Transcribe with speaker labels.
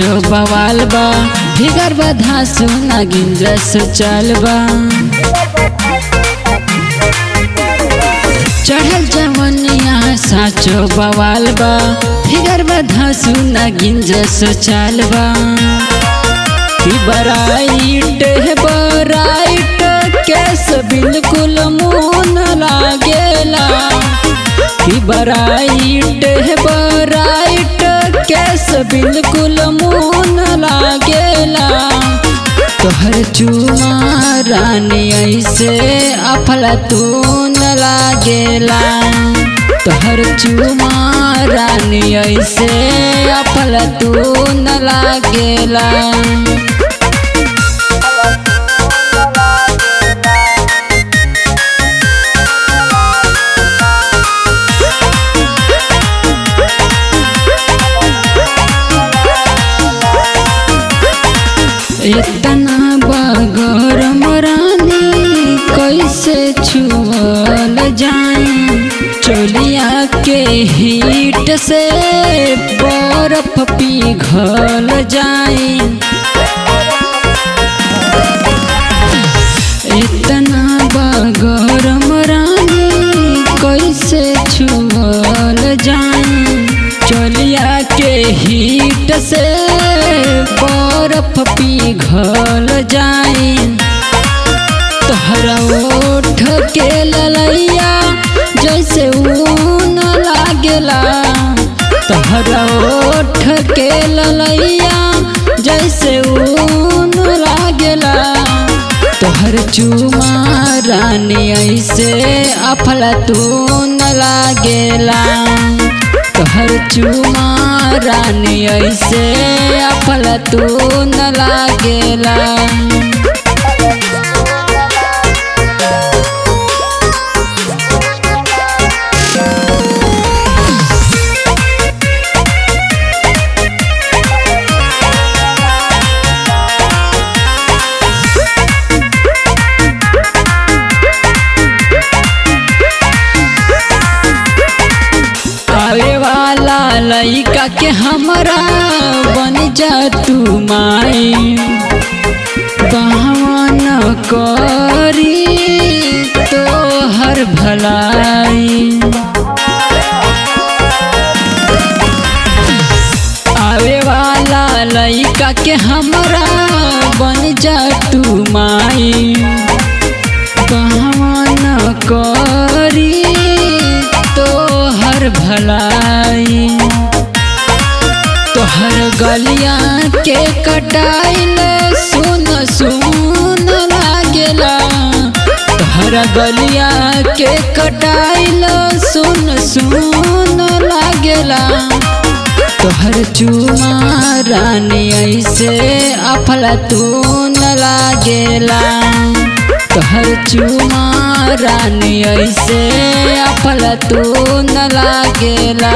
Speaker 1: साचो बवाल बा भिगर बधा सुना गिंजस चल बा चढ़ल जवनिया साचो बवाल बा भिगर बधा सुना गिंजस चल बा कि बराइट है बराइट केस बिल्कुल मुन लागेला कि बराइट है बराइट केस बिल्कुल मुन लागेला तोहर चुमा रानी ऐसे अफलातून लागेला तोहर चुमा रानी ऐसे अफलातून लागेला इतना बगर मरानी कैसे छुअल जाए चोलिया के हीट से बर्फ पिघल जाए इतना बगर मरानी कैसे छुअल जाए चोलिया के हीट से बर्फ पिघल जाए तोहरा ओठ के ललैया जैसे ऊन लागेला तोहरा ओठ के ललैया जैसे ऊन लागेला तोहर चुमा रानी ऐसे अफलातून लागेला तोहर चुमा रानी ऐसे अफलातून लागेला आवे वाला लइका के हमरा बन जा तू माई बहन करी तोहर भलाई आवे वाला लइका के हमरा बन जा तू माई बहन करी तोहर भलाई तोहर गलिया के कटाइल सुन सुन लागेला तोहर गलिया के कटाइल सुन सुन लागेला तोहर चुमा रानी ऐसे अफलातून लागेला तोहर चुमा रानी ऐसे अफलातून लागेला।